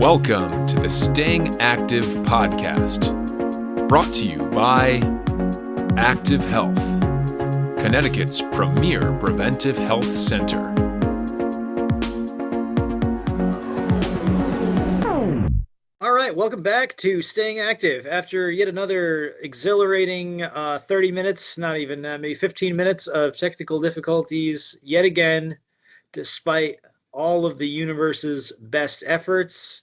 Welcome to the Staying Active podcast, brought to you by Active Health, Connecticut's premier preventive health center. All right, welcome back to Staying Active. After yet another exhilarating 30 minutes, not even maybe 15 minutes of technical difficulties, yet again, despite all of the universe's best efforts,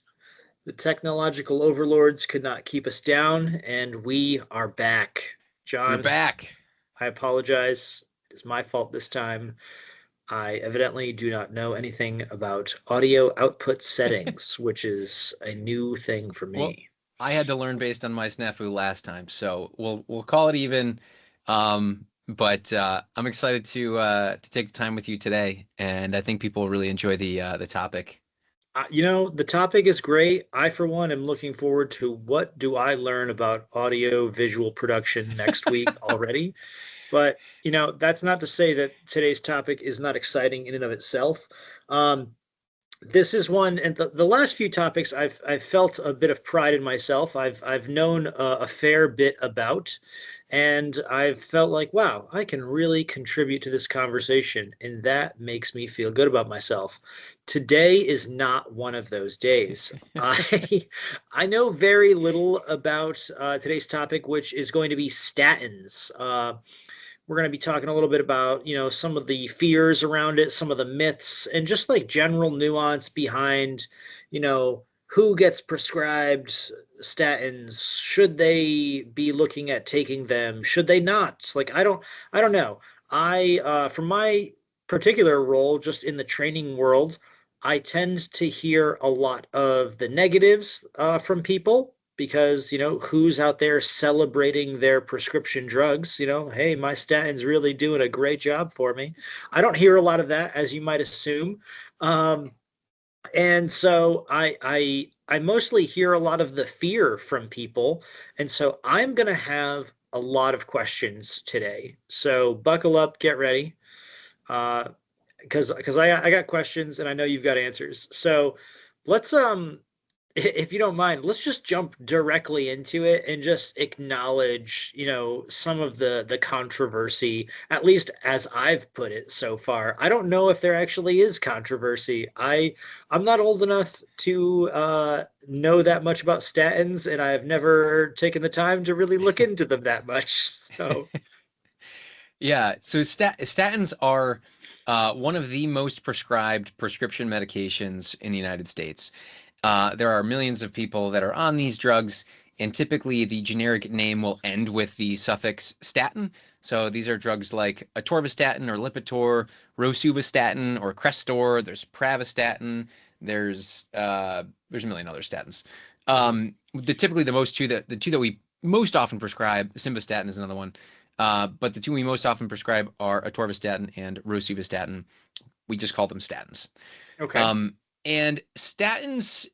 the technological overlords could not keep us down, and we are back. John, We're back. I apologize. It is my fault this time. I evidently do not know anything about audio output settings, which is a new thing for me. Well, I had to learn based on my snafu last time, so we'll call it even. But I'm excited to take the time with you today, and I think people will really enjoy the topic. The topic is great. I, for one, am looking forward to what do I learn about audio visual production next week already. But, that's not to say that today's topic is not exciting in and of itself. This is one, and the last few topics I've felt a bit of pride in myself. I've known a fair bit about, and I've felt like, wow, I can really contribute to this conversation, and that makes me feel good about myself. Today is not one of those days. I know very little about today's topic, which is going to be statins. We're going to be talking a little bit about, some of the fears around it, some of the myths, and just like general nuance behind, who gets prescribed statins. Should they be looking at taking them? Should they not? Like, I don't know. For my particular role, just in the training world, I tend to hear a lot of the negatives from people. Because, who's out there celebrating their prescription drugs? Hey, my statin's really doing a great job for me. I don't hear a lot of that, as you might assume. And so I mostly hear a lot of the fear from people. And so I'm going to have a lot of questions today. So buckle up, get ready. Because I got questions and I know you've got answers. So let's if you don't mind, let's just jump directly into it and just acknowledge, some of the controversy, at least as I've put it so far. I don't know if there actually is controversy. I'm not old enough to know that much about statins, and I've never taken the time to really look into them that much. So, Yeah, so statins are one of the most prescribed prescription medications in the United States. There are millions of people that are on these drugs, and typically the generic name will end with the suffix statin. So these are drugs like atorvastatin or Lipitor, rosuvastatin or Crestor. There's pravastatin. There's a million other statins. Typically the two that we most often prescribe, simvastatin is another one. But the two we most often prescribe are atorvastatin and rosuvastatin. We just call them statins. okay. And statins,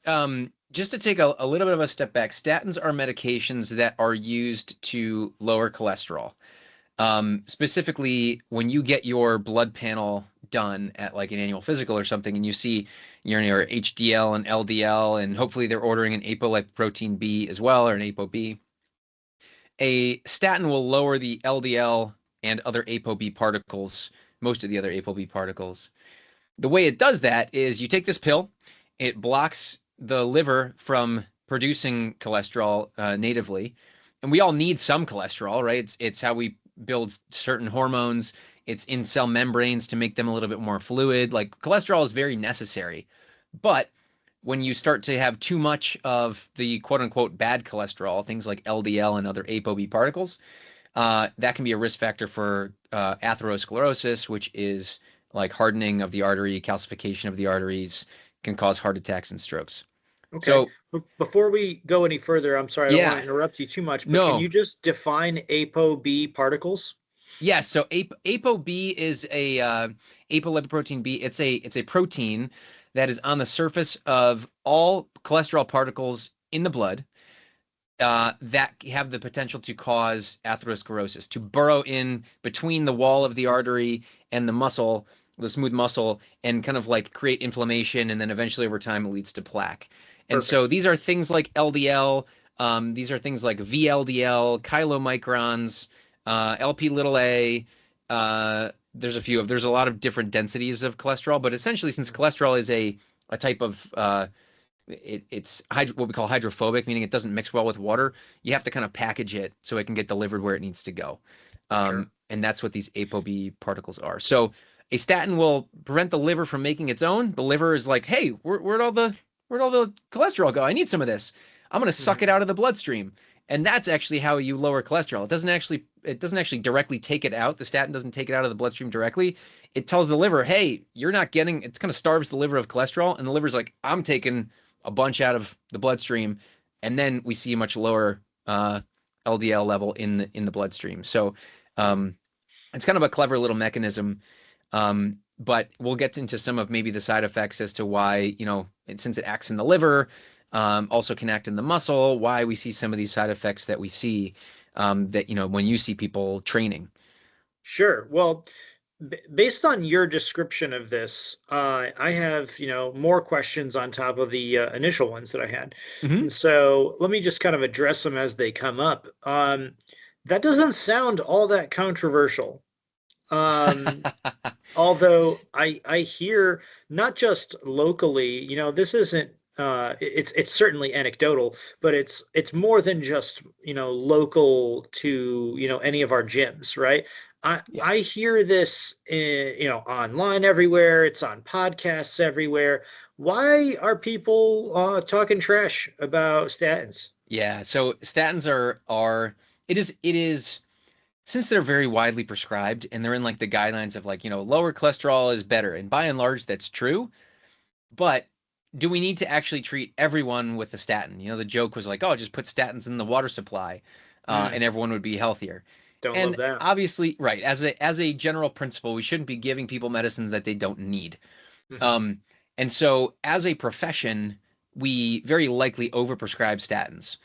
just to take a little bit of a step back, statins are medications that are used to lower cholesterol. Specifically, when you get your blood panel done at like an annual physical or something, and you see your HDL and LDL, and hopefully they're ordering an apolipoprotein B as well, or an ApoB. A statin will lower the LDL and other ApoB particles, most of the other ApoB particles. The way it does that is you take this pill, it blocks the liver from producing cholesterol natively, and we all need some cholesterol, right? It's how we build certain hormones. It's in cell membranes to make them a little bit more fluid. Like, cholesterol is very necessary, but when you start to have too much of the quote-unquote bad cholesterol, things like LDL and other ApoB particles, that can be a risk factor for atherosclerosis, which is like hardening of the artery, calcification of the arteries, can cause heart attacks and strokes. Okay. So before we go any further, I'm sorry, I don't want to Yeah. interrupt you too much, but No. can you just define ApoB particles? Yes, so ApoB is a apolipoprotein B. It's a protein that is on the surface of all cholesterol particles in the blood that have the potential to cause atherosclerosis, to burrow in between the wall of the artery and the muscle the smooth muscle and kind of like create inflammation, and then eventually over time it leads to plaque. And so Perfect. these are things like LDL, these are things like VLDL, chylomicrons, LP little a. There's a lot of different densities of cholesterol, but essentially, since Mhm. cholesterol is a type of it's what we call hydrophobic, meaning it doesn't mix well with water. You have to kind of package it so it can get delivered where it needs to go. Sure. And that's what these ApoB particles are. So a statin will prevent the liver from making its own. The liver is like, hey, where'd all the cholesterol go? I need some of this. I'm going to suck it Mhm. out of the bloodstream. And that's actually how you lower cholesterol. It doesn't actually directly take it out. The statin doesn't take it out of the bloodstream directly. It tells the liver, hey, you're not getting, it's kind of starves the liver of cholesterol. And the liver's like, I'm taking a bunch out of the bloodstream, and then we see a much lower LDL level in the bloodstream. So Mhm. um, it's kind of a clever little mechanism. But we'll get into some of maybe the side effects as to why, since it acts in the liver, also can act in the muscle, why we see some of these side effects that we see that, when you see people training. Sure. Well, based on your description of this, I have, more questions on top of the initial ones that I had. Hmm. And so let me just kind of address them as they come up. That doesn't sound all that controversial. Um, Although I hear not just locally, this isn't it's certainly anecdotal, but it's more than just, local to, any of our gyms, right? Yeah. I hear this online everywhere, it's on podcasts everywhere. Why are people talking trash about statins? Yeah. So statins are it is since they're very widely prescribed and they're in like the guidelines of like, lower cholesterol is better. And by and large, that's true. But do we need to actually treat everyone with a statin? The joke was like, oh, just put statins in the water supply, Hmm, and everyone would be healthier. don't love And that. obviously, right, as a general principle, we shouldn't be giving people medicines that they don't need. Hmm. Um, and so, as a profession, we very likely overprescribe statins.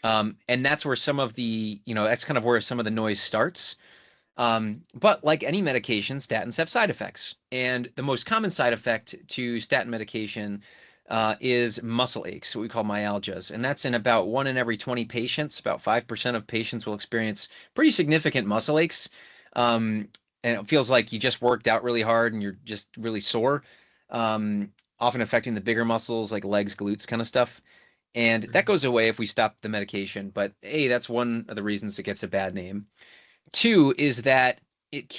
And that's where some of that's kind of where some of the noise starts. But like any medication, statins have side effects. And the most common side effect to statin medication is muscle aches, what we call myalgias. And that's in about 1 in every 20 patients. About 5% of patients will experience pretty significant muscle aches. Um, and it feels like you just worked out really hard and you're just really sore, um, often affecting the bigger muscles like legs, glutes, kind of stuff. And that Hmm. goes away if we stop the medication. But hey, that's one of the reasons it gets a bad name. Two is that it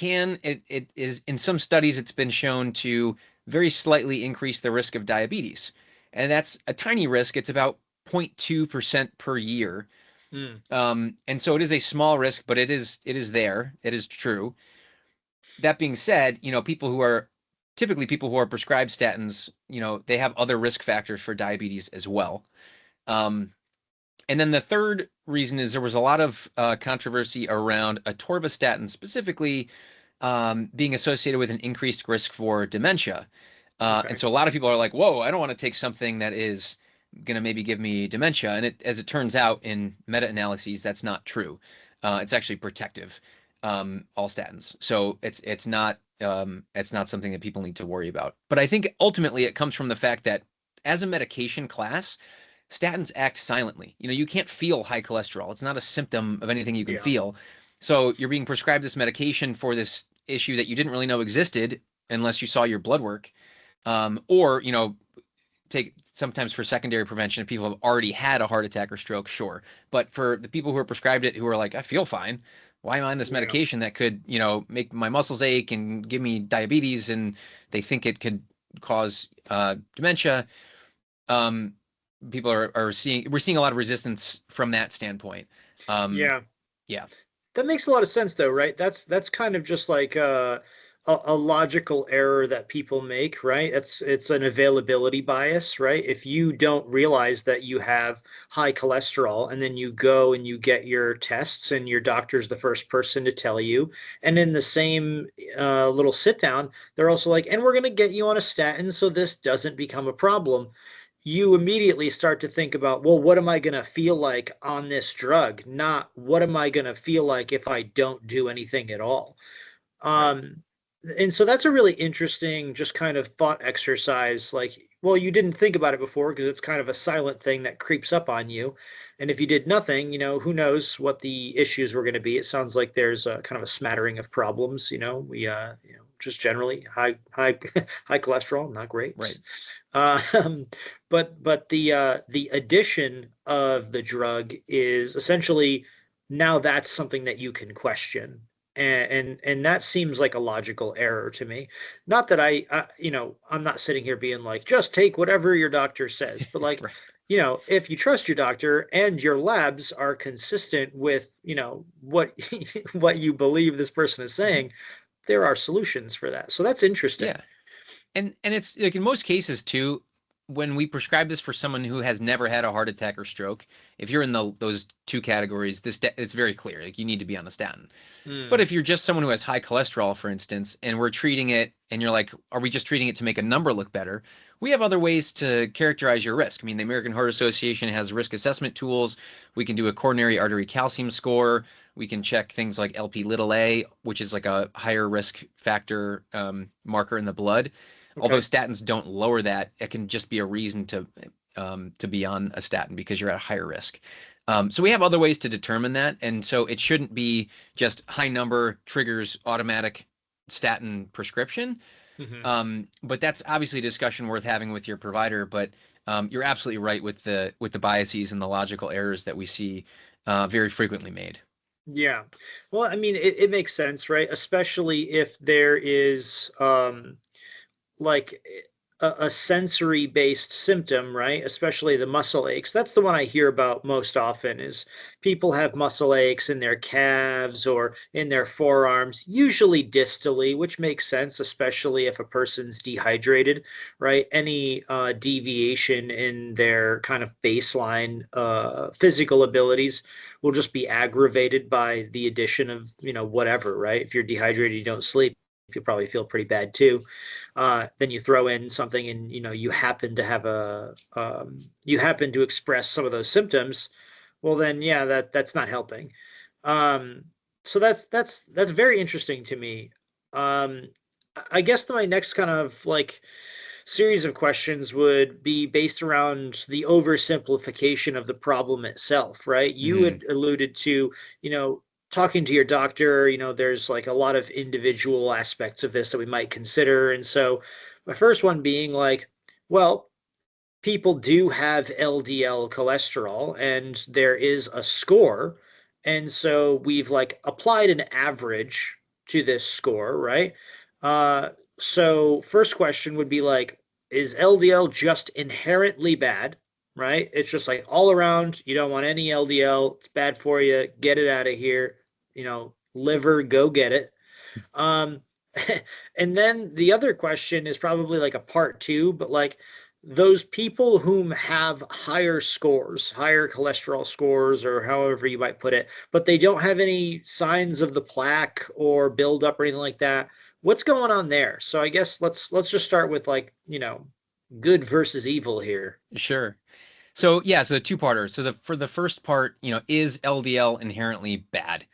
is in some studies it's been shown to very slightly increase the risk of diabetes. And that's a tiny risk. It's about 0.2% per year. Hmm. And so it is a small risk, but it is there. It is true. That being said, people who are prescribed statins, they have other risk factors for diabetes as well. Um, and then the third reason is there was a lot of controversy around atorvastatin specifically being associated with an increased risk for dementia. And Okay. so a lot of people are like, whoa, I don't want to take something that is going to maybe give me dementia. And as it turns out in meta-analyses, that's not true. It's actually protective, all statins. So it's not something that people need to worry about. But I think ultimately it comes from the fact that as a medication class, statins act silently. You can't feel high cholesterol. It's not a symptom of anything you can Yeah. feel. So you're being prescribed this medication for this issue that you didn't really know existed unless you saw your blood work. Or, take sometimes for secondary prevention if people have already had a heart attack or stroke, sure. But for the people who are prescribed it who are like, I feel fine. Why am I on this Yeah. medication that could, make my muscles ache and give me diabetes and they think it could cause dementia? um, People we're seeing a lot of resistance from that standpoint. Um, Yeah. yeah, That makes a lot of sense though, right? That's kind of just like a logical error that people make, right? It's an availability bias, right? If you don't realize that you have high cholesterol and then you go and you get your tests and your doctor's the first person to tell you, and in the same little sit down, they're also like, and we're going to get you on a statin so this doesn't become a problem. You immediately start to think about, well, what am I going to feel like on this drug? Not what am I going to feel like if I don't do anything at all? right. Um, And so that's a really interesting, just kind of thought exercise. Like, well, you didn't think about it before because it's kind of a silent thing that creeps up on you. And if you did nothing, who knows what the issues were going to be. It sounds like there's a kind of a smattering of problems. Just generally high high cholesterol, not great. Right. Um, but the addition of the drug is essentially now that's something that you can question. And that seems like a logical error to me. Not that I'm not sitting here being like, just take whatever your doctor says, but like, Right. If you trust your doctor and your labs are consistent with, what what you believe this person is saying, there are solutions for that. So that's interesting. Yeah. And it's like in most cases too, when we prescribe this for someone who has never had a heart attack or stroke, if you're in those two categories, it's very clear. Like you need to be on a statin. But if you're just someone who has high cholesterol, for instance, and we're treating it, and you're like, are we just treating it to make a number look better? We have other ways to characterize your risk. I mean, the American Heart Association has risk assessment tools. We can do a coronary artery calcium score. We can check things like LP little a, which is like a higher risk factor marker in the blood. Okay. Although statins don't lower that, it can just be a reason to be on a statin because you're at a higher risk. So we have other ways to determine that, and so it shouldn't be just high number triggers automatic statin prescription. But that's obviously a discussion worth having with your provider. But you're absolutely right with the biases and the logical errors that we see very frequently made. Yeah. Well, I mean, it makes sense, right? Especially if there is like a sensory based symptom, right? Especially the muscle aches. That's the one I hear about most often is people have muscle aches in their calves or in their forearms, usually distally, which makes sense, especially if a person's dehydrated, right? Any deviation in their kind of baseline physical abilities will just be aggravated by the addition of, whatever, right? If you're dehydrated, you don't sleep, you probably feel pretty bad too. Then you throw in something and you happen to have you happen to express some of those symptoms. Well, then yeah, that's not helping. So that's very interesting to me. I guess my next kind of like series of questions would be based around the oversimplification of the problem itself, right? You had alluded to, talking to your doctor, there's like a lot of individual aspects of this that we might consider. And so my first one being like, well, people do have LDL cholesterol and there is a score. And so we've like applied an average to this score, right? So first question would be like, is LDL just inherently bad? Right? It's just like all around, you don't want any LDL. It's bad for you. Get it out of here. Liver, go get it. And then the other question is probably like a part two, but like those people whom have higher scores, higher cholesterol scores, or however you might put it, but they don't have any signs of the plaque or buildup or anything like that. What's going on there? So I guess let's just start with like, good versus evil here. Sure. So yeah, so the two-parter. So for the first part, is LDL inherently bad?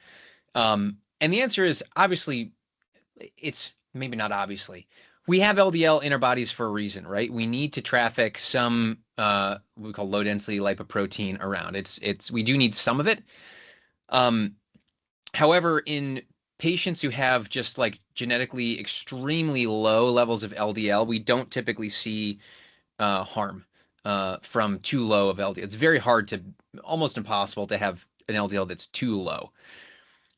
And the answer is obviously, it's maybe not obviously. We have LDL in our bodies for a reason, right? We need to traffic some we call low density lipoprotein around. We do need some of it. However, in patients who have just like genetically extremely low levels of LDL, we don't typically see harm from too low of LDL. It's very hard almost impossible to have an LDL that's too low.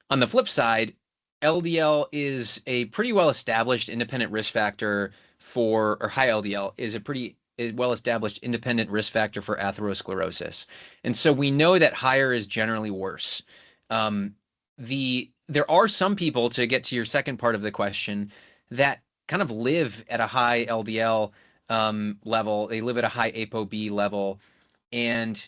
On the flip side, LDL is a pretty well-established independent risk factor or high LDL is a pretty well-established independent risk factor for atherosclerosis. And so we know that higher is generally worse. There are some people, to get to your second part of the question, that kind of live at a high LDL level. They live at a high ApoB level, and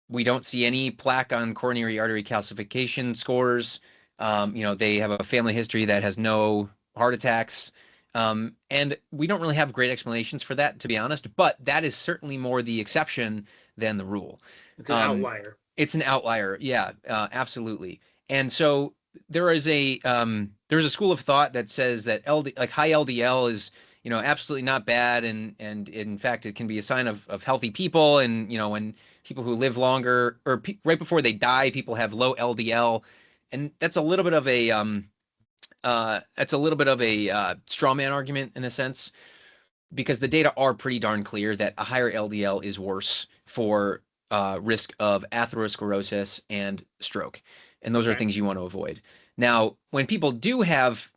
we don't see any plaque on coronary artery calcification scores. They have a family history that has no heart attacks. And we don't really have great explanations for that, to be honest, but that is certainly more the exception than the rule. It's an outlier. It's an outlier. Yeah, absolutely. And so there is a there's a school of thought that says that like high LDL is, absolutely not bad, and in fact it can be a sign of healthy people, and when people who live longer or right before they die, people have low LDL, and that's a little bit of a straw man argument in a sense, because the data are pretty darn clear that a higher LDL is worse for risk of atherosclerosis and stroke. And those are things you want to avoid. Now, when people do have,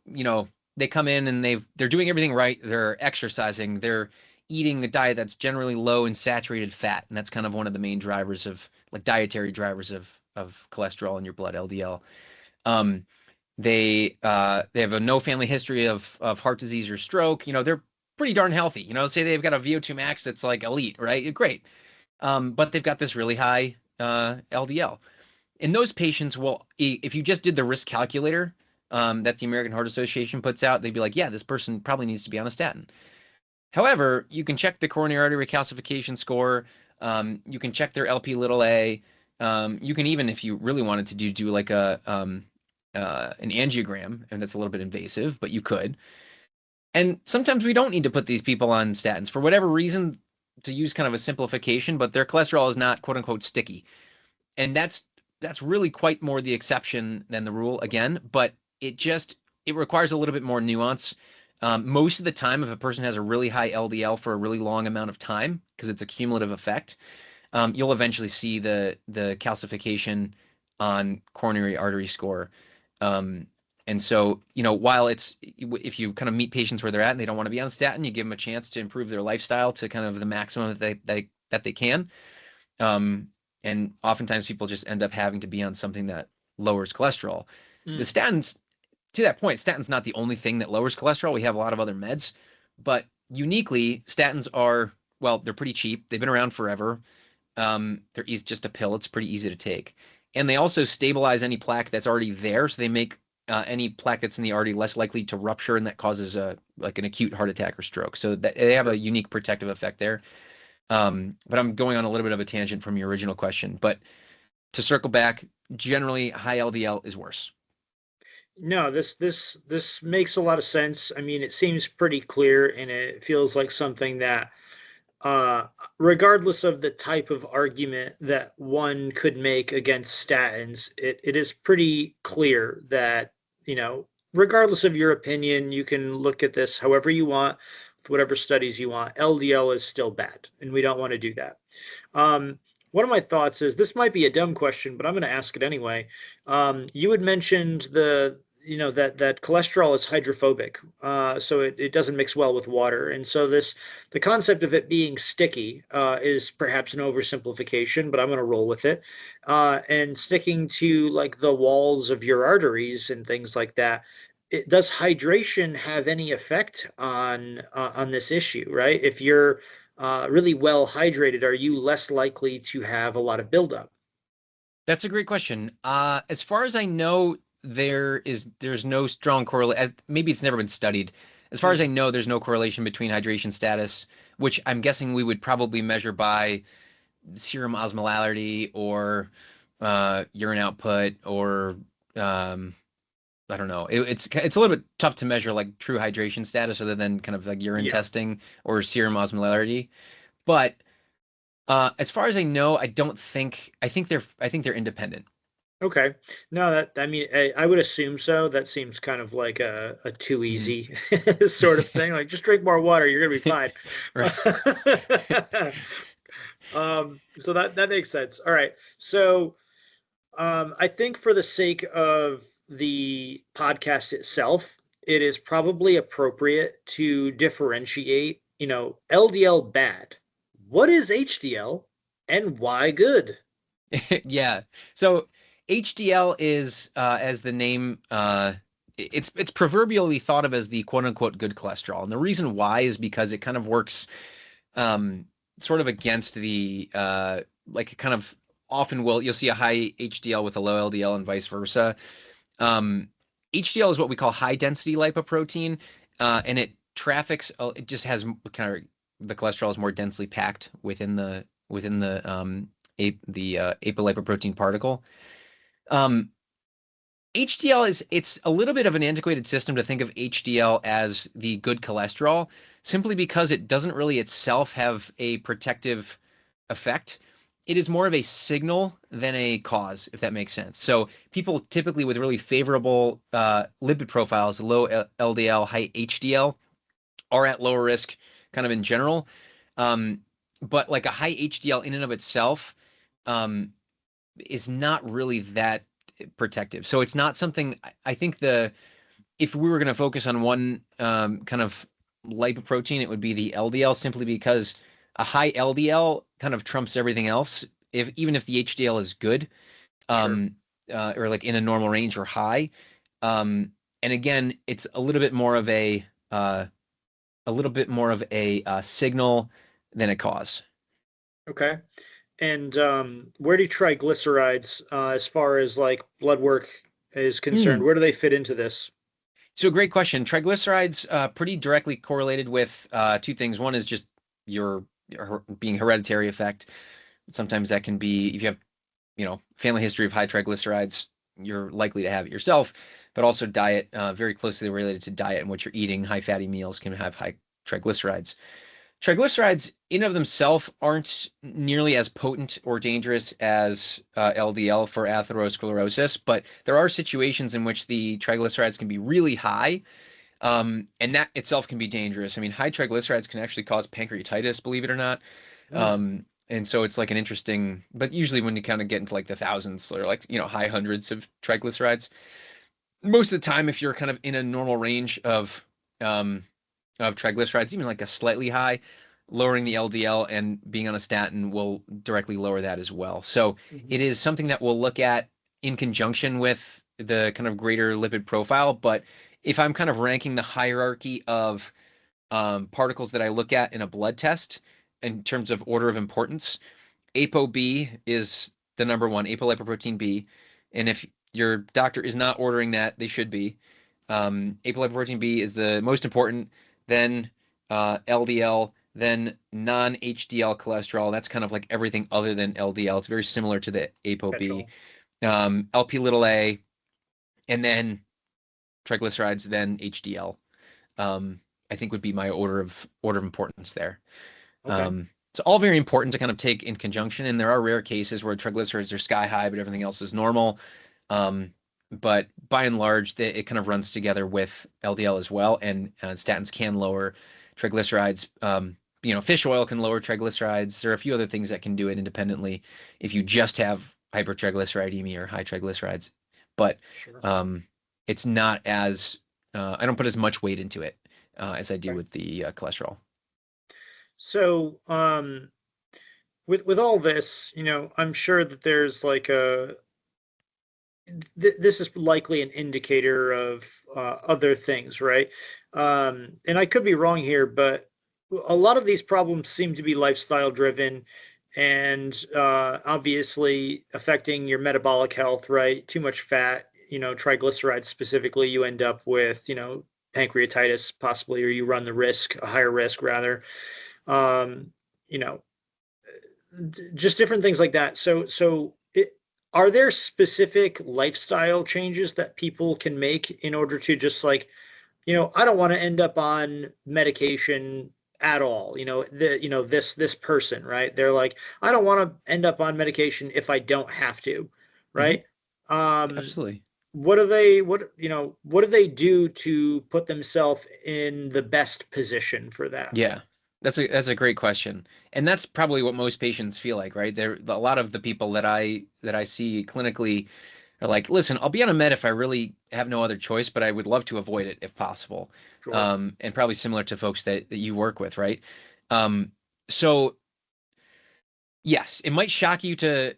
they come in and they're doing everything right, they're exercising, they're eating a diet that's generally low in saturated fat, and that's kind of one of the main drivers of, like, dietary drivers of cholesterol in your blood, LDL. They have a no family history of heart disease or stroke. They're pretty darn healthy. Say they've got a VO2 max that's like elite, right? Great. But they've got this really high LDL. In those patients, well, if you just did the risk calculator that the American Heart Association puts out, they'd be like, yeah, this person probably needs to be on a statin. However, you can check the coronary artery recalcification score. You can check their LP little a. You can even, if you really wanted to do like an angiogram, and that's a little bit invasive, but you could. And sometimes we don't need to put these people on statins for whatever reason, to use kind of a simplification, but their cholesterol is not quote unquote sticky. And that's really quite more the exception than the rule again, but it requires a little bit more nuance. Most of the time, if a person has a really high LDL for a really long amount of time, because it's a cumulative effect, you'll eventually see the calcification on coronary artery score. And so, while if you kind of meet patients where they're at and they don't want to be on statin, you give them a chance to improve their lifestyle to kind of the maximum that they can. And oftentimes people just end up having to be on something that lowers cholesterol. The statins, to that point, statins not the only thing that lowers cholesterol. We have a lot of other meds, but uniquely, statins are, well, they're pretty cheap. They've been around forever. They're just a pill. It's pretty easy to take. And they also stabilize any plaque that's already there. So they make any plaque that's in the artery less likely to rupture, and that causes like an acute heart attack or stroke. So they have a unique protective effect there. But I'm going on a little bit of a tangent from your original question. But to circle back, generally high LDL is worse. No, this makes a lot of sense. I mean, it seems pretty clear, and it feels like something that, regardless of the type of argument that one could make against statins, it is pretty clear that, regardless of your opinion, you can look at this however you want, with whatever studies you want. LDL is still bad, and we don't want to do that. One of my thoughts is, this might be a dumb question, but I'm going to ask it anyway. You had mentioned that cholesterol is hydrophobic, so it doesn't mix well with water. And so the concept of it being sticky is perhaps an oversimplification, but I'm going to roll with it. And sticking to like the walls of your arteries and things like that, does hydration have any effect on this issue, right? If you're really well hydrated, are you less likely to have a lot of buildup? That's a great question. As far as I know, there's no strong correlation. Maybe it's never been studied. As far as I know, there's no correlation between hydration status, which I'm guessing we would probably measure by serum osmolality or urine output, or I don't know. It's a little bit tough to measure like true hydration status other than kind of like urine testing or serum osmolality. But as far as I know, I think they're independent. Okay. No, I would assume so. That seems kind of like a too easy sort of thing. Like, just drink more water, you're gonna be fine. Right. So that makes sense. All right. So I think for the sake of the podcast itself, it is probably appropriate to differentiate, LDL bad. What is HDL and why good? Yeah. So HDL is, as the name, it's proverbially thought of as the quote unquote good cholesterol. And the reason why is because it kind of works sort of against the, like, kind of often you'll see a high HDL with a low LDL and vice versa. HDL is what we call high density lipoprotein, and it traffics, it just has kind of, the cholesterol is more densely packed within the apolipoprotein particle. HDL it's a little bit of an antiquated system to think of HDL as the good cholesterol, simply because it doesn't really itself have a protective effect. It is more of a signal than a cause, if that makes sense. So people typically with really favorable lipid profiles, low LDL, high HDL, are at lower risk kind of in general. But like a high HDL in and of itself is not really that protective. So it's not something I think if we were going to focus on one kind of lipoprotein, it would be the LDL, simply because a high LDL kind of trumps everything else. Even if the HDL is good, Sure. or like in a normal range or high, and again, it's a little bit more of a signal than a cause. Okay. And where do triglycerides, as far as like blood work is concerned, Hmm. where do they fit into this? So great question. Triglycerides pretty directly correlated with two things. One is just your being hereditary effect. Sometimes that can be if you have, family history of high triglycerides, you're likely to have it yourself, but also diet, very closely related to diet and what you're eating. High fatty meals can have high triglycerides. Triglycerides in of themselves aren't nearly as potent or dangerous as LDL for atherosclerosis, but there are situations in which the triglycerides can be really high, and that itself can be dangerous. I mean, high triglycerides can actually cause pancreatitis, believe it or not. Hmm. And so it's like an interesting, but usually when you kind of get into like the thousands or like, high hundreds of triglycerides, most of the time, if you're kind of in a normal range of triglycerides, even like a slightly high, lowering the LDL and being on a statin will directly lower that as well. So Hmm. it is something that we'll look at in conjunction with the kind of greater lipid profile. But if I'm kind of ranking the hierarchy of particles that I look at in a blood test in terms of order of importance, ApoB is the number one, apolipoprotein B. And if your doctor is not ordering that, they should be. Apolipoprotein B is the most important, then LDL, then non-HDL cholesterol. That's kind of like everything other than LDL. It's very similar to the ApoB. Petrol. LP little a, and then triglycerides, then HDL. I think would be my order of importance there. Okay. It's all very important to kind of take in conjunction, and there are rare cases where triglycerides are sky high, but everything else is normal. Um, but by and large, it kind of runs together with LDL as well, and statins can lower triglycerides. Fish oil can lower triglycerides. There are a few other things that can do it independently if you just have hypertriglyceridemia or high triglycerides. But Sure. it's not as I don't put as much weight into it as I do Okay. with the cholesterol. So, with all this, I'm sure that there's like this is likely an indicator of other things, right? And I could be wrong here, but a lot of these problems seem to be lifestyle driven and obviously affecting your metabolic health, right? Too much fat, triglycerides specifically, you end up with, pancreatitis possibly, or you run the risk, a higher risk rather. Um, you know, just different things like that. Are there specific lifestyle changes that people can make in order to just like, I don't want to end up on medication at all. This person, right? They're like, I don't want to end up on medication if I don't have to, Hmm. right? Um, Absolutely. what do they do to put themselves in the best position for that? Yeah. That's a great question. And that's probably what most patients feel like, right? A lot of the people that I see clinically are like, listen, I'll be on a med if I really have no other choice, but I would love to avoid it if possible. Sure. And probably similar to folks that you work with, right? Um, so yes, it might shock you to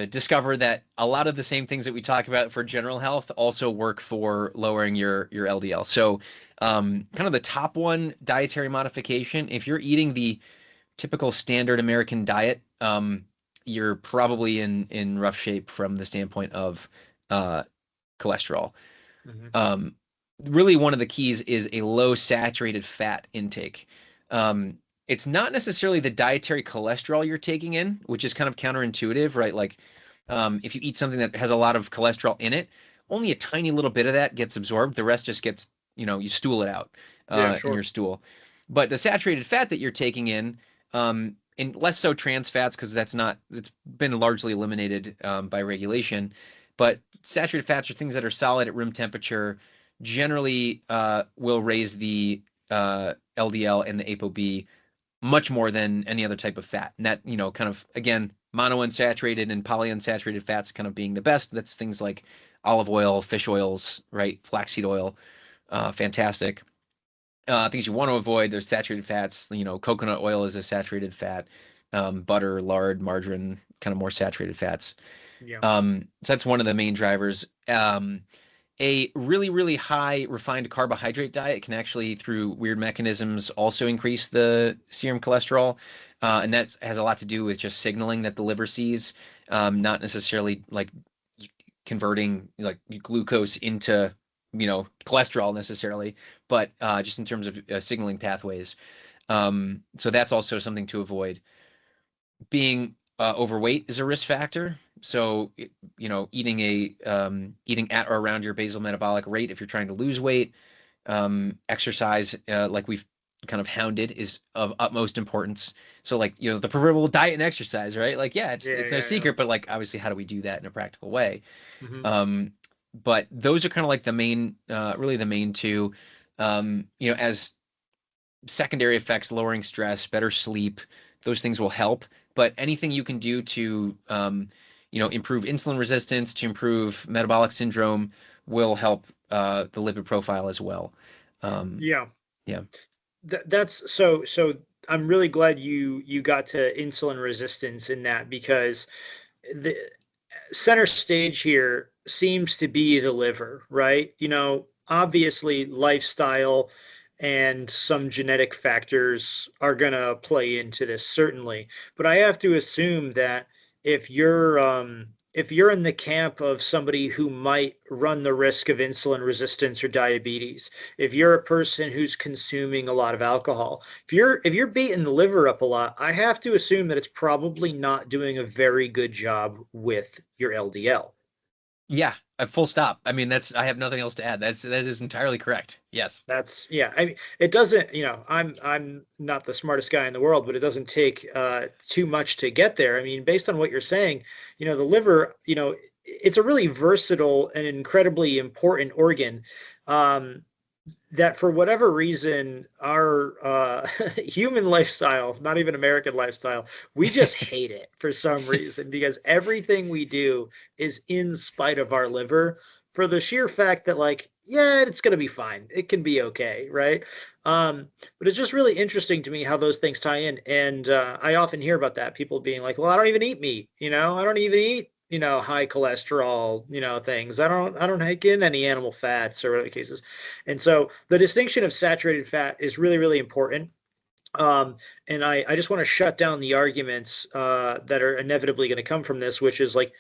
discover that a lot of the same things that we talk about for general health also work for lowering your LDL. So, kind of the top one, dietary modification. If you're eating the typical standard American diet, you're probably in rough shape from the standpoint of uh, cholesterol. Hmm. Um, Really, one of the keys is a low saturated fat intake. It's not necessarily the dietary cholesterol you're taking in, which is kind of counterintuitive, right? Like If you eat something that has a lot of cholesterol in it, only a tiny little bit of that gets absorbed. The rest just gets, you stool it out Yeah, in sure. your stool. But the saturated fat that you're taking in, and less so trans fats because it's been largely eliminated by regulation. But saturated fats are things that are solid at room temperature, generally will raise the LDL and the ApoB much more than any other type of fat. And that, kind of, again, monounsaturated and polyunsaturated fats kind of being the best. That's things like olive oil, fish oils, right? Flaxseed oil, fantastic. Things you want to avoid, there's saturated fats. Coconut oil is a saturated fat. Butter, lard, margarine, kind of more saturated fats. Yeah. So that's one of the main drivers. A really, really high refined carbohydrate diet can actually, through weird mechanisms, also increase the serum cholesterol. And that has a lot to do with just signaling that the liver sees, not necessarily like converting like glucose into, cholesterol necessarily, but just in terms of signaling pathways. So that's also something to avoid. Being overweight is a risk factor. So, eating at or around your basal metabolic rate if you're trying to lose weight. Exercise, like we've kind of hounded, is of utmost importance. So, like, the proverbial diet and exercise, right? Like, yeah, it's no Yeah. secret, but like, obviously, how do we do that in a practical way? Hmm. But those are kind of like really the main two. As secondary effects, lowering stress, better sleep, those things will help. But anything you can do to, improve insulin resistance, to improve metabolic syndrome, will help the lipid profile as well. Yeah. Yeah. That's so I'm really glad you got to insulin resistance in that, because the center stage here seems to be the liver, right? Obviously lifestyle and some genetic factors are going to play into this, certainly. But I have to assume that if you're in the camp of somebody who might run the risk of insulin resistance or diabetes, if you're a person who's consuming a lot of alcohol, if you're beating the liver up a lot, I have to assume that it's probably not doing a very good job with your LDL. Yeah. Full stop. I mean, I have nothing else to add. That is entirely correct. Yes. That's yeah. I mean, it doesn't. I'm not the smartest guy in the world, but it doesn't take too much to get there. I mean, based on what you're saying, the liver, it's a really versatile and incredibly important organ. Um, that for whatever reason, our human lifestyle, not even American lifestyle, we just hate it for some reason, because everything we do is in spite of our liver, for the sheer fact that, like, yeah, it's going to be fine. It can be okay, right? But it's just really interesting to me how those things tie in. And I often hear about that. People being like, well, I don't even eat meat. I don't even eat high cholesterol, things. I don't take in any animal fats or whatever the cases. And so the distinction of saturated fat is really, really important. And I just want to shut down the arguments that are inevitably going to come from this, which is like,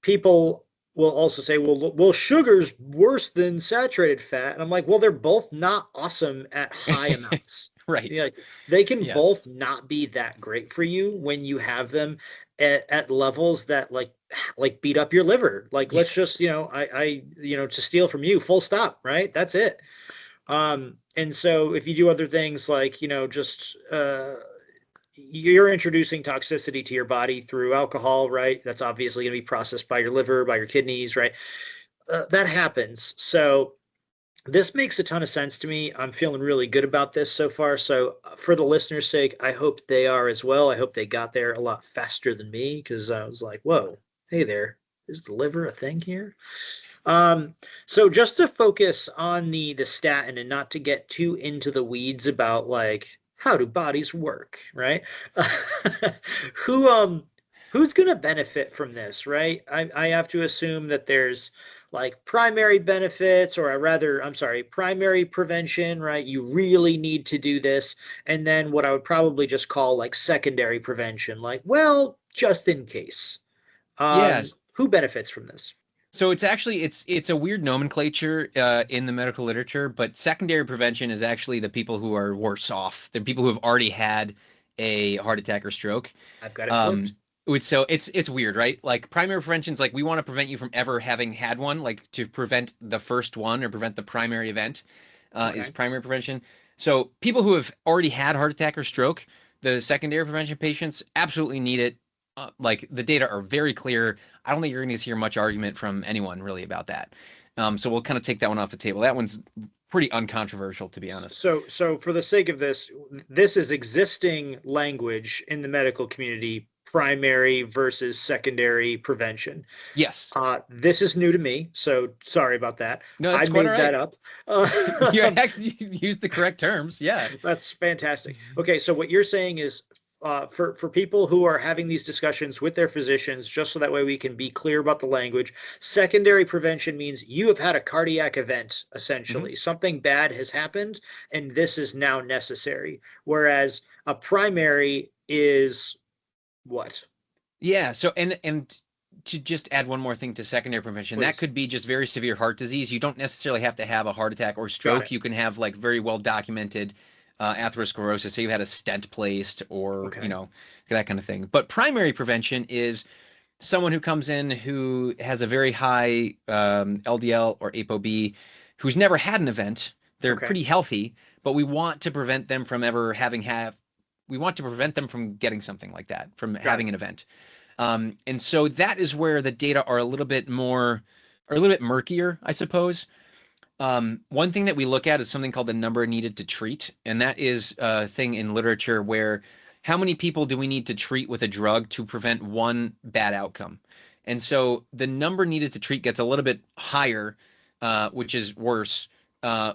people will also say, well, sugar's worse than saturated fat. And I'm like, well, they're both not awesome at high amounts. Right. Yeah, they can Yes. both not be that great for you when you have them at levels that like beat up your liver. Like, let's just, to steal from you, full stop, right? That's it. And so if you do other things like, just you're introducing toxicity to your body through alcohol, right? That's obviously going to be processed by your liver, by your kidneys, right? That happens. So this makes a ton of sense to me. I'm feeling really good about this so far. So for the listeners' sake, I hope they are as well. I hope they got there a lot faster than me, because I was like, whoa, hey there, is the liver a thing here? So just to focus on the statin and not to get too into the weeds about like, how do bodies work, right? Who's going to benefit from this, right? I have to assume that there's like primary benefits, or I'm sorry, primary prevention, right? You really need to do this. And then what I would probably just call like secondary prevention, like, well, just in case. Yes. Who benefits from this? So it's actually it's a weird nomenclature in the medical literature, but secondary prevention is actually the people who are worse off. The people who have already had a heart attack or stroke. I've got it flipped. So it's weird, right? Like primary prevention is like we want to prevent you from ever having had one, like to prevent the first one or prevent the primary event is Okay. primary prevention. So people who have already had heart attack or stroke, the secondary prevention patients absolutely need it. Like the data are very clear. I don't think you're going to hear much argument from anyone really about that. So we'll kind of take that one off the table. That one's pretty uncontroversial, to be honest. So for the sake of this, this is existing language in the medical community, primary versus secondary prevention. Yes. This is new to me, so sorry about that. No, I that's quite made all that right. up. You actually used the correct terms. Yeah. That's fantastic. Okay, so what you're saying is for people who are having these discussions with their physicians, just so that way we can be clear about the language, secondary prevention means you have had a cardiac event, essentially. Something bad has happened, and this is now necessary. Whereas a primary is what? Yeah. So and to just add one more thing to secondary prevention, Please. that could be just very severe heart disease. You don't necessarily have to have a heart attack or stroke. You can have like very well documented atherosclerosis. Say you had a stent placed or Okay. that kind of thing. But primary prevention is someone who comes in who has a very high LDL or ApoB, who's never had an event. They're Okay. pretty healthy, but we want to prevent them from ever we want to prevent them from getting something like that, from having an event. And so that is where the data are a little bit murkier, I suppose. One thing that we look at is something called the number needed to treat. And that is a thing in literature where how many people do we need to treat with a drug to prevent one bad outcome? And so the number needed to treat gets a little bit higher, which is worse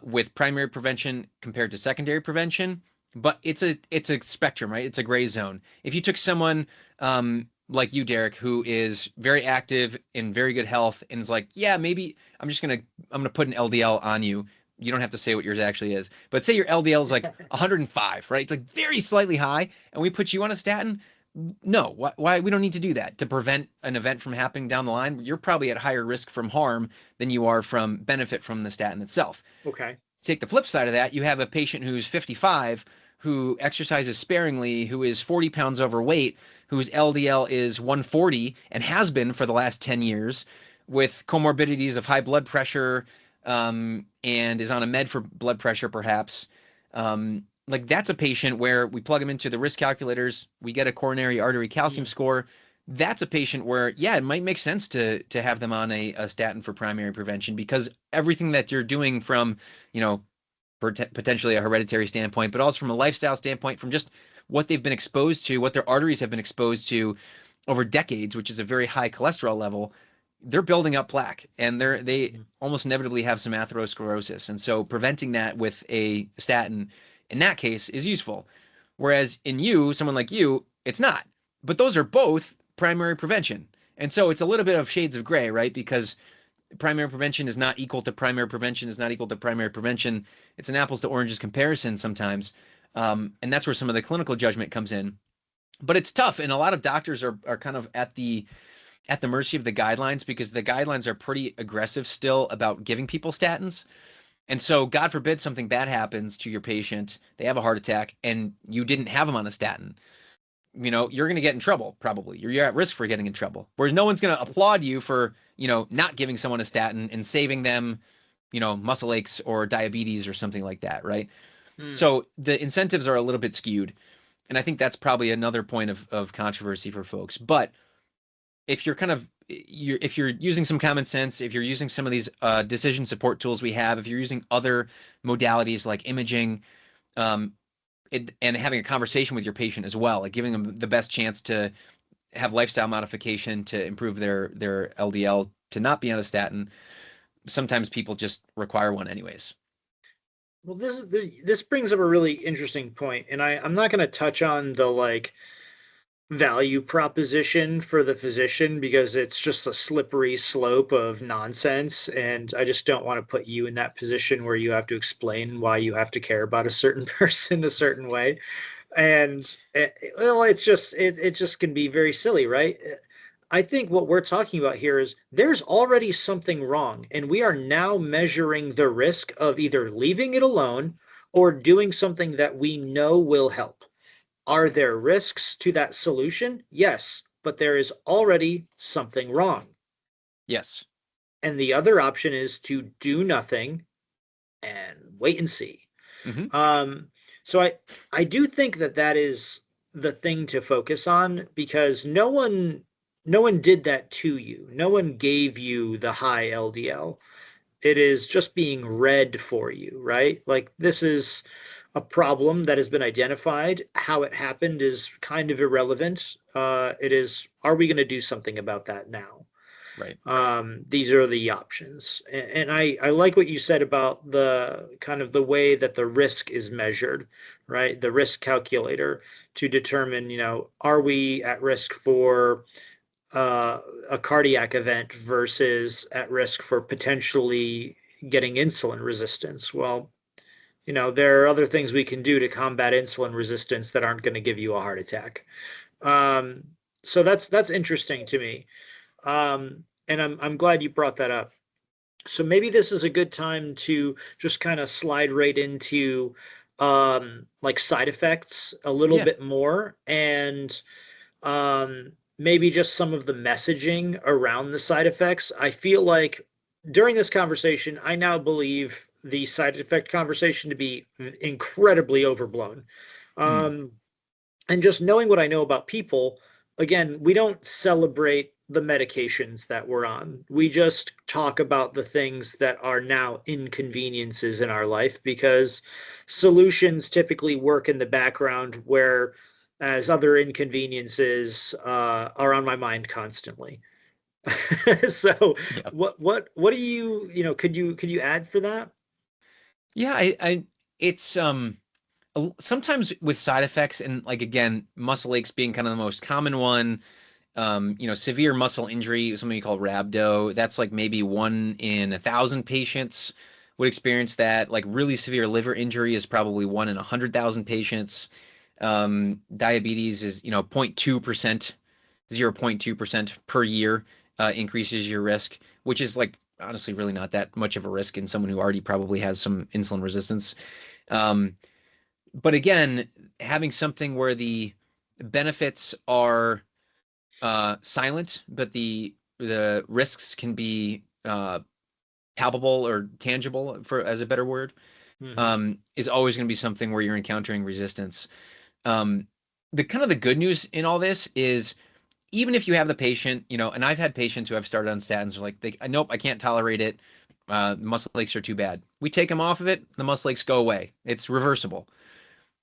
with primary prevention compared to secondary prevention. But it's a spectrum, right? It's a gray zone. If you took someone like you, Derek, who is very active in very good health and is like, yeah, maybe I'm gonna put an LDL on you. You don't have to say what yours actually is, but say your LDL is like 105, right? It's like very slightly high, and we put you on a statin. No, why we don't need to do that to prevent an event from happening down the line. You're probably at higher risk from harm than you are from benefit from the statin itself. Okay. Take the flip side of that. You have a patient who's 55 who exercises sparingly, who is 40 pounds overweight, whose LDL is 140 and has been for the last 10 years, with comorbidities of high blood pressure, and is on a med for blood pressure, perhaps. Like that's a patient where we plug them into the risk calculators, we get a coronary artery calcium score. That's a patient where, yeah, it might make sense to have them on a statin for primary prevention, because everything that you're doing from, potentially a hereditary standpoint, but also from a lifestyle standpoint, from just what they've been exposed to, what their arteries have been exposed to over decades, which is a very high cholesterol level, they're building up plaque, and they almost inevitably have some atherosclerosis. And so preventing that with a statin in that case is useful. Whereas in someone like you, it's not. But those are both primary prevention. And so it's a little bit of shades of gray, right? Because primary prevention is not equal to primary prevention is not equal to primary prevention. It's an apples to oranges comparison sometimes. And that's where some of the clinical judgment comes in. But it's tough. And a lot of doctors are kind of at the mercy of the guidelines, because the guidelines are pretty aggressive still about giving people statins. And so God forbid something bad happens to your patient, they have a heart attack, and you didn't have them on a statin. You're going to get in trouble, probably. You're at risk for getting in trouble. Whereas no one's going to applaud you for, not giving someone a statin and saving them, muscle aches or diabetes or something like that, right? So the incentives are a little bit skewed. And I think that's probably another point of controversy for folks. But if you're if you're using some common sense, if you're using some of these decision support tools we have, if you're using other modalities like imaging, and having a conversation with your patient as well, like giving them the best chance to have lifestyle modification to improve their LDL to not be on a statin, sometimes people just require one anyways. Well, this brings up a really interesting point, and I'm not going to touch on the value proposition for the physician, because it's just a slippery slope of nonsense, and I just don't want to put you in that position where you have to explain why you have to care about a certain person a certain way. And well, it just can be very silly, right? I think what we're talking about here is there's already something wrong, and we are now measuring the risk of either leaving it alone or doing something that we know will help. Are there risks to that solution? Yes. but there is already something wrong. Yes. And the other option is to do nothing and wait and see. So I do think that is the thing to focus on, because no one did that to you. No one gave you the high LDL. It is just being read for you, right? Like, this is a problem that has been identified. How it happened is kind of irrelevant. It is, are we going to do something about that now? Right. These are the options. And I like what you said about the kind of the way that the risk is measured, right? The risk calculator to determine, are we at risk for a cardiac event versus at risk for potentially getting insulin resistance. Well, there are other things we can do to combat insulin resistance that aren't going to give you a heart attack. So that's interesting to me. And I'm glad you brought that up. So maybe this is a good time to just kind of slide right into like side effects a little bit more, and maybe just some of the messaging around the side effects. I feel like during this conversation, I now believe the side effect conversation to be incredibly overblown. And just knowing what I know about people, again, we don't celebrate the medications that we're on. We just talk about the things that are now inconveniences in our life, because solutions typically work in the background, where as other inconveniences are on my mind constantly. So what do you could you add for that? Yeah, I it's sometimes with side effects, and like, again, muscle aches being kind of the most common one. Severe muscle injury, something you call rhabdo, that's like maybe 1 in 1,000 patients would experience that. Like, really severe liver injury is probably 1 in 100,000 patients. Diabetes is 0.2%, 0.2% per year increases your risk, which is, like, honestly really not that much of a risk in someone who already probably has some insulin resistance. But again, having something where the benefits are silent, but the risks can be palpable or tangible, for as a better word, is always going to be something where you're encountering resistance. The good news in all this is, even if you have the patient, and I've had patients who have started on statins, like, nope, I can't tolerate it. Muscle aches are too bad. We take them off of it, the muscle aches go away. It's reversible.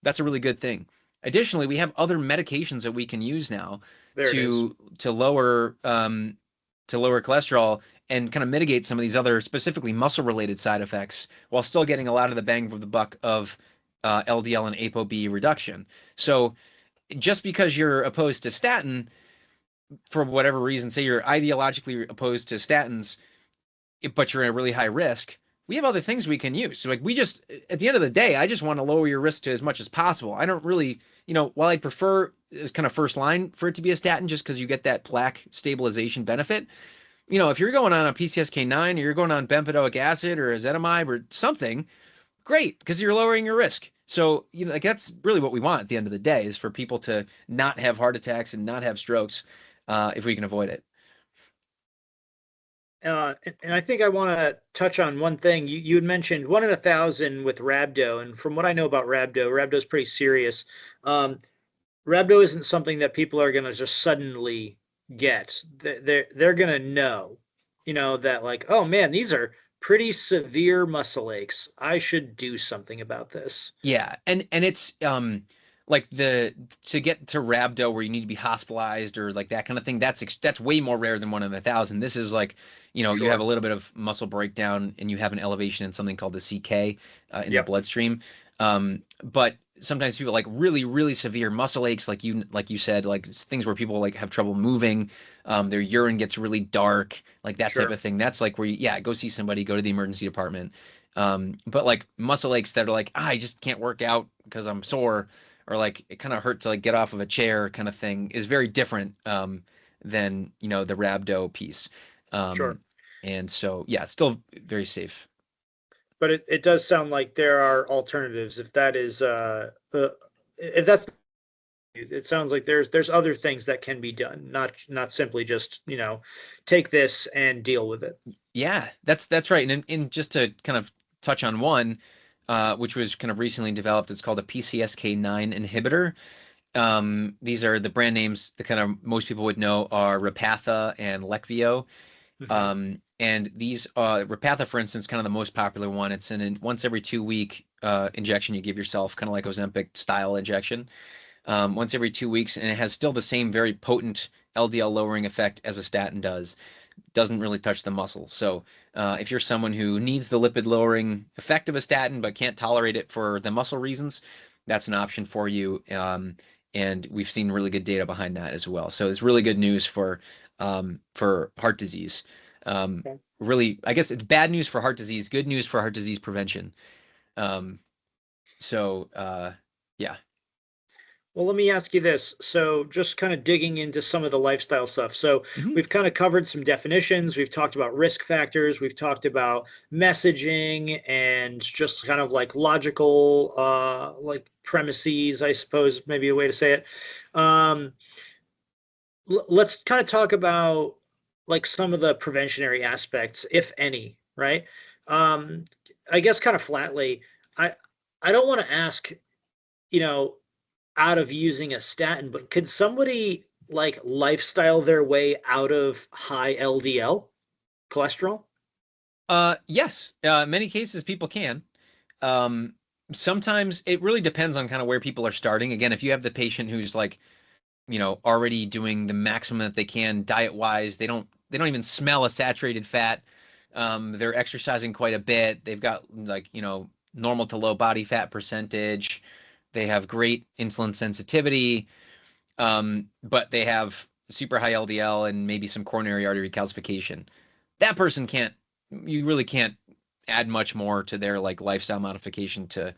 That's a really good thing. Additionally, we have other medications that we can use now to lower cholesterol and kind of mitigate some of these other, specifically muscle-related side effects, while still getting a lot of the bang for the buck of LDL and ApoB reduction. So just because you're opposed to statin, for whatever reason, say you're ideologically opposed to statins, but you're at a really high risk, we have other things we can use. So, like, we just, at the end of the day, I just want to lower your risk to as much as possible. I don't really, while I prefer as kind of first line for it to be a statin, just because you get that plaque stabilization benefit, if you're going on a PCSK9, or you're going on bempedoic acid or ezetimibe or something, great, because you're lowering your risk. So, like, that's really what we want at the end of the day, is for people to not have heart attacks and not have strokes, if we can avoid it. And I think I want to touch on one thing. You had mentioned 1 in 1,000 with rhabdo, and from what I know about rhabdo is pretty serious. Rhabdo isn't something that people are going to just suddenly get. They're going to know, that, like, oh man, these are pretty severe muscle aches. I should do something about this. Yeah, and it's like, to get to rhabdo where you need to be hospitalized or like that kind of thing, that's way more rare than 1 in 1,000. This is like, you have a little bit of muscle breakdown and you have an elevation in something called the CK in the bloodstream. But sometimes people, like, really, really severe muscle aches, like you said, like things where people, like, have trouble moving, their urine gets really dark, like that type of thing. That's like where go see somebody, go to the emergency department. But like muscle aches that are like, I just can't work out because I'm sore, or like it kind of hurt to, like, get off of a chair kind of thing, is very different than the rhabdo piece. And so it's still very safe. But it does sound like there are alternatives, if that is if that's It sounds like there's other things that can be done, not simply just, take this and deal with it. Yeah, that's right. And just to kind of touch on one, which was kind of recently developed, it's called a PCSK9 inhibitor. These are the brand names that kind of most people would know are Repatha and Leqvio. Mhm. And these, Repatha, for instance, kind of the most popular one. It's an once every 2 week injection you give yourself, kind of like Ozempic style injection, once every 2 weeks, and it has still the same very potent LDL lowering effect as a statin does. Doesn't really touch the muscle. So if you're someone who needs the lipid lowering effect of a statin but can't tolerate it for the muscle reasons, that's an option for you. And we've seen really good data behind that as well. So it's really good news for heart disease. Okay. Really, I guess it's bad news for heart disease, good news for heart disease prevention. Yeah. Well, let me ask you this. So, just kind of digging into some of the lifestyle stuff. So, Mhm. we've kind of covered some definitions. We've talked about risk factors. We've talked about messaging and just kind of like logical, like premises, I suppose, maybe a way to say it. Um, let's kind of talk about like some of the preventionary aspects, if any, right? Um, I guess kind of flatly, I I don't want to ask, you know, out of using a statin, but could somebody like lifestyle their way out of high LDL cholesterol? Yes, many cases people can. Um, Sometimes it really depends on kind of where people are starting. Again, if you have the patient who's like, already doing the maximum that they can diet wise, they don't even smell a saturated fat. They're exercising quite a bit. They've got like, normal to low body fat percentage. They have great insulin sensitivity, but they have super high LDL and maybe some coronary artery calcification. That person can't, you really can't add much more to their like lifestyle modification to,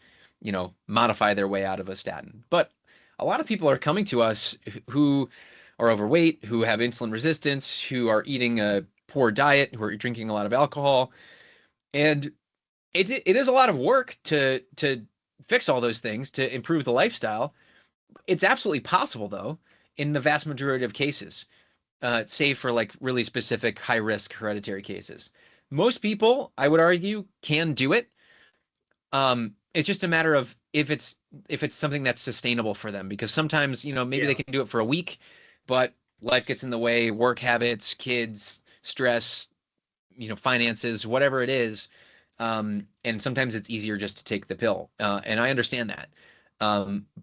modify their way out of a statin. But a lot of people are coming to us who are overweight, who have insulin resistance, who are eating a poor diet, who are drinking a lot of alcohol, and it is a lot of work to fix all those things to improve the lifestyle. It's absolutely possible though, in the vast majority of cases, save for like really specific high risk hereditary cases. Most people, I would argue, can do it. It's just a matter of if it's something that's sustainable for them, because sometimes, maybe they Yeah. can do it for a week, but life gets in the way, work habits, kids, stress, finances, whatever it is. And sometimes it's easier just to take the pill. And I understand that.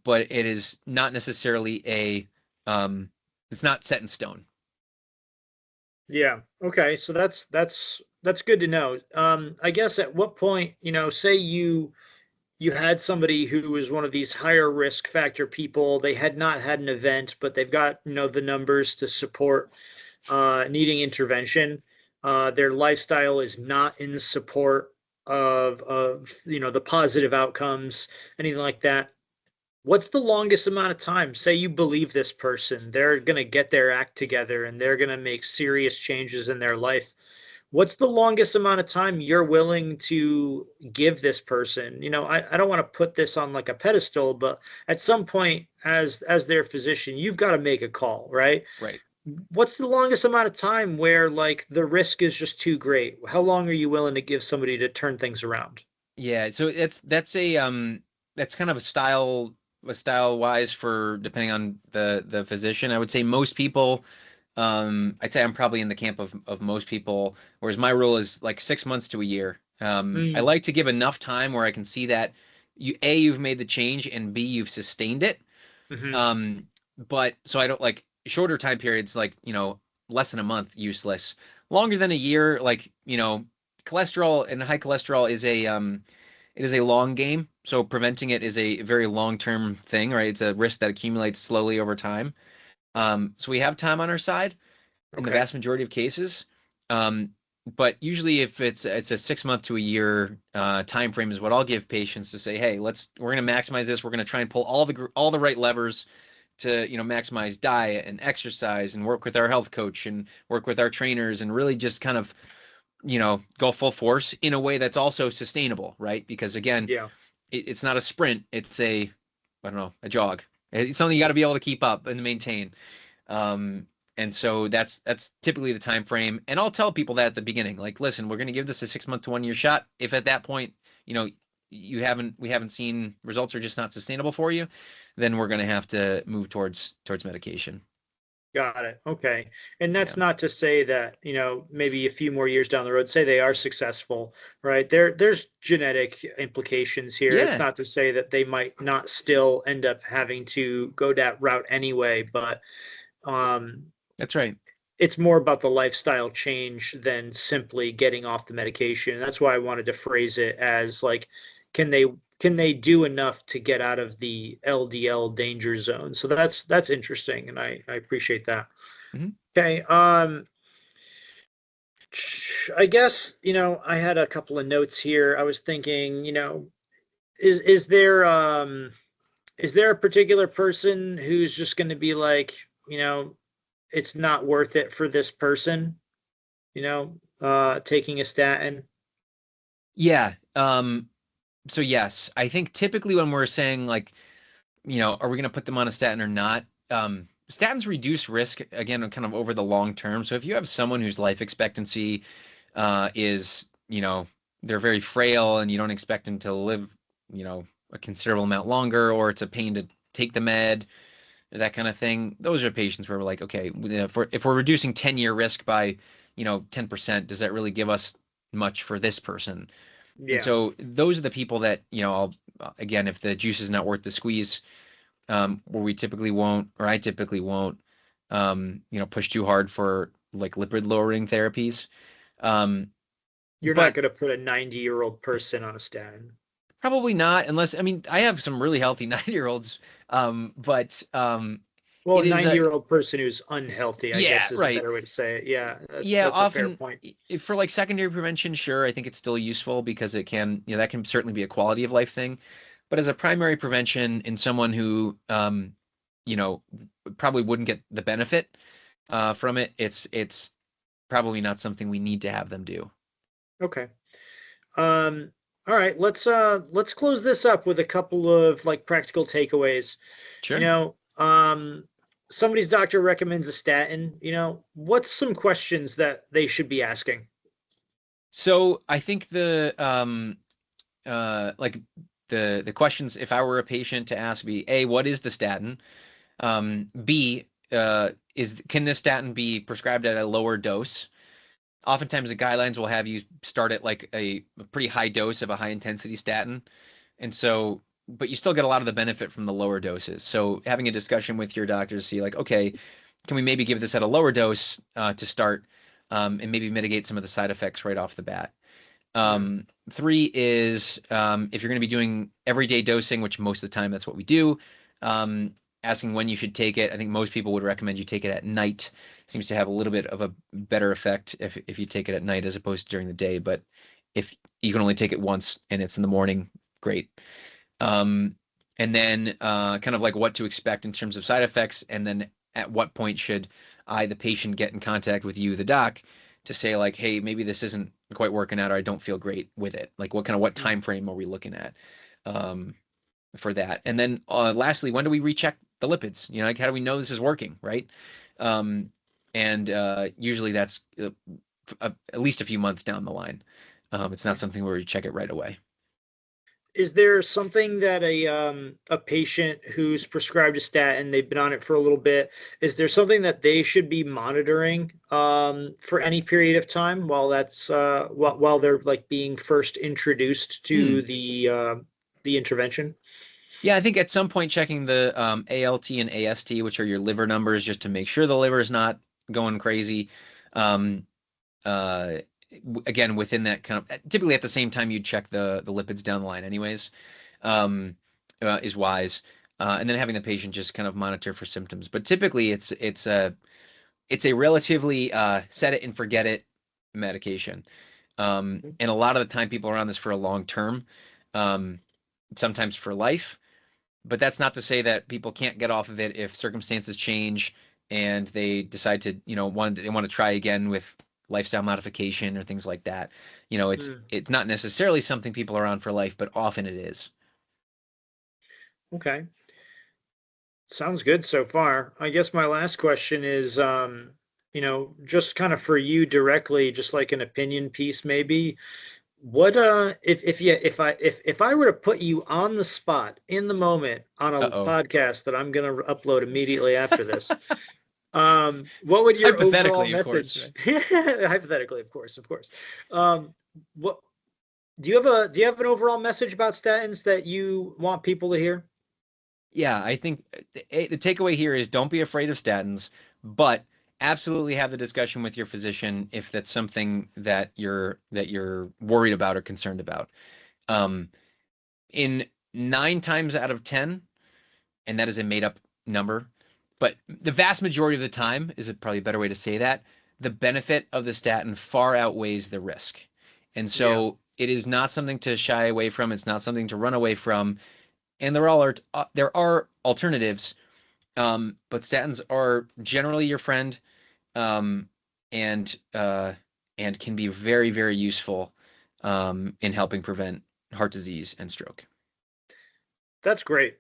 But it is not necessarily it's not set in stone. Yeah. Okay. So that's good to know. I guess at what point, say you had somebody who was one of these higher risk factor people, they had not had an event, but they've got, the numbers to support needing intervention. Their lifestyle is not in support of the positive outcomes, anything like that. What's the longest amount of time? Say you believe this person, they're going to get their act together and they're going to make serious changes in their life. What's the longest amount of time you're willing to give this person? I don't want to put this on like a pedestal, but at some point as their physician, you've got to make a call, right? Right. What's the longest amount of time where like the risk is just too great? How long are you willing to give somebody to turn things around? Yeah, so that's kind of a style wise for depending on the physician. I would say most people, I'd say I'm probably in the camp of most people, whereas my rule is like 6 months to a year. I Mm, like to give enough time where I can see that you've made the change, and B, you've sustained it. hmm. Um, but so I don't like shorter time periods, like, less than a month, useless. Longer than a year, like, cholesterol and high cholesterol it is a long game. So preventing it is a very long-term thing, right? It's a risk that accumulates slowly over time. So we have time on our side in the Okay. vast majority of cases. Um, but usually if it's a 6 month to a year time frame is what I'll give patients to say, hey, we're going to maximize this. We're going to try and pull all the right levers to, maximize diet and exercise and work with our health coach and work with our trainers and really just kind of, go full force in a way that's also sustainable, right? Because again, Yeah. it's not a sprint, it's I don't know, a jog. It's something you got to be able to keep up and maintain. And so that's typically the time frame. And I'll tell people that at the beginning, like, listen, we're going to give this a 6 month to 1 year shot. If at that point, you know, we haven't seen results are just not sustainable for you, then we're going to have to move towards medication. Got it. Okay. And that's Yeah. not to say that, maybe a few more years down the road, say they are successful, right? There's genetic implications here. It's Yeah, not to say that they might not still end up having to go that route anyway, but um, that's right. it's more about the lifestyle change than simply getting off the medication. And that's why I wanted to phrase it as like, can they do enough to get out of the LDL danger zone? So that's interesting, and I appreciate that. Mhm. Okay. I guess, I had a couple of notes here. I was thinking, is there a particular person who's just going to be like, it's not worth it for this person, taking a statin? Yeah. So yes, I think typically when we're saying like, are we going to put them on a statin or not? Statins reduce risk again, kind of over the long term. So if you have someone whose life expectancy is, they're very frail and you don't expect them to live, a considerable amount longer, or it's a pain to take the med, that kind of thing. Those are patients where we're like, okay, if we're reducing 10-year risk by, 10%, does that really give us much for this person? And Yeah. so those are the people that, I'll, again, if the juice is not worth the squeeze, where we typically won't, or I typically won't, push too hard for like lipid lowering therapies. Um, You're not but going to put a 90-year-old person on a statin. probably not, unless, I mean, I have some really healthy 9-year-olds, but Well, a it is 90-year-old person who's unhealthy, I yeah, guess is a right. better way to say it. Yeah, Yeah, that's a fair often point. for like secondary prevention, sure, I think it's still useful because it can, that can certainly be a quality of life thing. But as a primary prevention in someone who, you know, probably wouldn't get the benefit from it, it's probably not something we need to have them do. Okay. All right, let's close this up with a couple of like practical takeaways. You Sure. know, somebody's doctor recommends a statin, what's some questions that they should be asking? So I think like the questions, if I were a patient to ask, be A, what is the statin? B, can this statin be prescribed at a lower dose? Oftentimes the guidelines will have you start at like a pretty high dose of a high intensity statin. And so, but you still get a lot of the benefit from the lower doses. So having a discussion with your doctor to see like, okay, can we maybe give this at a lower dose to start, and maybe mitigate some of the side effects right off the bat. Mm, Three is if you're going to be doing everyday dosing, which most of the time that's what we do, um, asking when you should take it. I think most people would recommend you take it at night. Seems to have a little bit of a better effect if you take it at night as opposed to during the day. But if you can only take it once and it's in the morning, great. Um, and then kind of like what to expect in terms of side effects, and then at what point should I, the patient, get in contact with you, the doc, to say like, hey, maybe this isn't quite working out, or I don't feel great with it. Like, what mm. time frame are we looking at um, for that? And then lastly, when do we recheck the lipids? Like how do we know this is working, right? Um, and usually that's at least a few months down the line. It's not something where we check it right away. Is there something that a patient who's prescribed a statin, they've been on it for a little bit, is there something that they should be monitoring for any period of time while that's while they're like being first introduced to Hmm. the intervention? Yeah, I think at some point checking the ALT and AST, which are your liver numbers, just to make sure the liver is not going crazy. Um, uh, Again, within that kind of typically at the same time you'd check the lipids down the line, anyways, um, is wise. And then having the patient just kind of monitor for symptoms. But typically, it's a relatively set it and forget it medication. And a lot of the time, people are on this for a long term, um, sometimes for life. But that's not to say that people can't get off of it if circumstances change and they decide to, they want to try again with lifestyle modification or things like that. It's Mm, it's not necessarily something people are on for life, but often it is. okay. Sounds good so far. I guess my last question is, just kind of for you directly, just like an opinion piece, maybe. What if I were to put you on the spot in the moment on a Uh-oh. podcast that I'm gonna upload immediately after this, what would your overall Hypothetically, of course, message? Hypothetically, of course, of course. What do you have an overall message about statins that you want people to hear? Yeah, I think the takeaway here is don't be afraid of statins, but absolutely have the discussion with your physician if that's something that you're worried about or concerned about. In 9 times out of 10, and that is a made up number, but the vast majority of the time is probably a better way to say that, the benefit of the statin far outweighs the risk. And so it is not something to shy away from. It's not something to run away from. And there are alternatives, but statins are generally your friend, and can be very, very useful in helping prevent heart disease and stroke. That's great.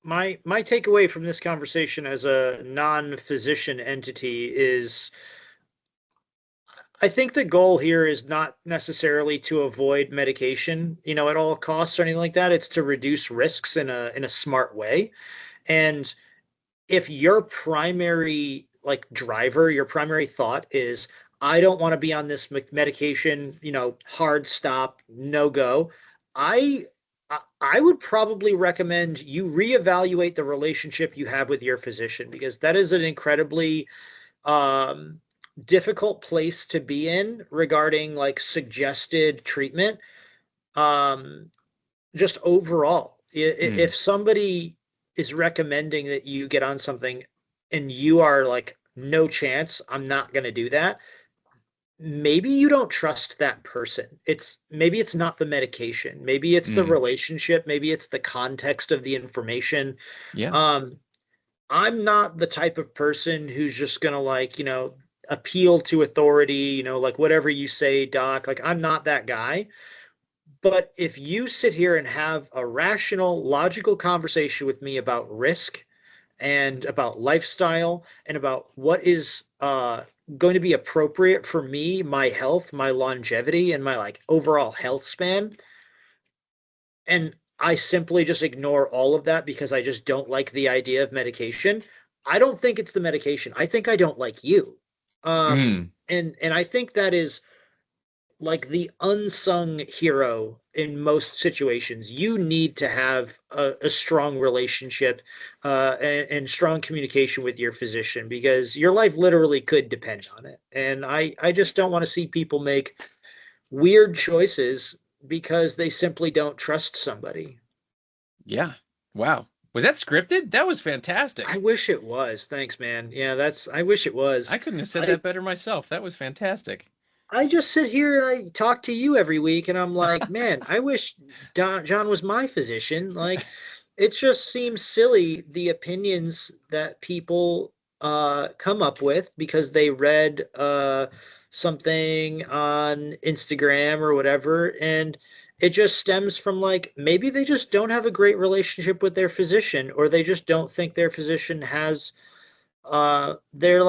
My takeaway from this conversation as a non-physician entity is I think the goal here is not necessarily to avoid medication, at all costs or anything like that. It's to reduce risks in a smart way. And if your primary driver, your primary thought is, I don't want to be on this medication, hard stop, no go. I would probably recommend you reevaluate the relationship you have with your physician, because that is an incredibly difficult place to be in regarding suggested treatment. Just overall, if somebody is recommending that you get on something and you are like, no chance, I'm not going to do that, maybe you don't trust that person. Maybe it's not the medication, maybe it's the relationship, maybe it's the context of the information. I'm not the type of person who's just gonna appeal to authority, whatever you say, doc, I'm not that guy. But if you sit here and have a rational, logical conversation with me about risk and about lifestyle and about what is going to be appropriate for me, my health, my longevity, and my overall health span, and I simply just ignore all of that because I just don't like the idea of medication, I don't think it's the medication. I think I don't like you. And I think that is the unsung hero in most situations. You need to have a strong relationship and strong communication with your physician, because your life literally could depend on it. And I just don't want to see people make weird choices because they simply don't trust somebody. Yeah. Wow. Was that scripted? That was fantastic. I wish it was. Thanks, man. Yeah, I wish it was. I couldn't have said that better myself. That was fantastic. I just sit here and I talk to you every week and I'm like, man, I wish Jon was my physician. It just seems silly, the opinions that people come up with because they read something on Instagram or whatever. And it just stems from maybe they just don't have a great relationship with their physician, or they just don't think their physician has their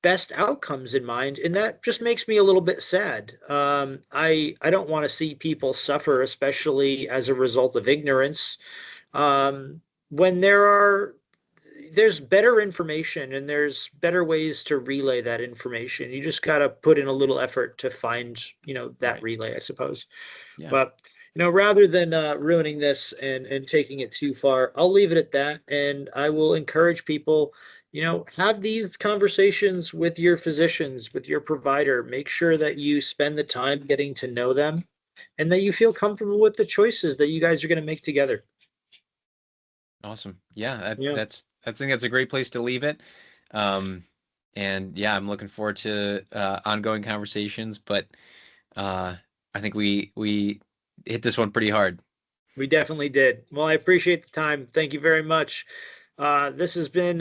best outcomes in mind, and that just makes me a little bit sad. I don't want to see people suffer, especially as a result of ignorance, when there's better information and there's better ways to relay that information. You just got to put in a little effort to find that relay, I suppose. Yeah. But rather than ruining this and taking it too far, I'll leave it at that, and I will encourage people, have these conversations with your physicians, with your provider. Make sure that you spend the time getting to know them and that you feel comfortable with the choices that you guys are going to make together. Awesome. Yeah, I think that's a great place to leave it. And yeah, I'm looking forward to ongoing conversations, but I think we hit this one pretty hard. We definitely did. Well, I appreciate the time. Thank you very much. This has been,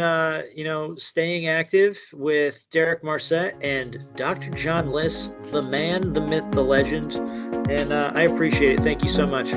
Staying Active with Derek Marsette and Dr. Jon Lis, the man, the myth, the legend. And I appreciate it. Thank you so much.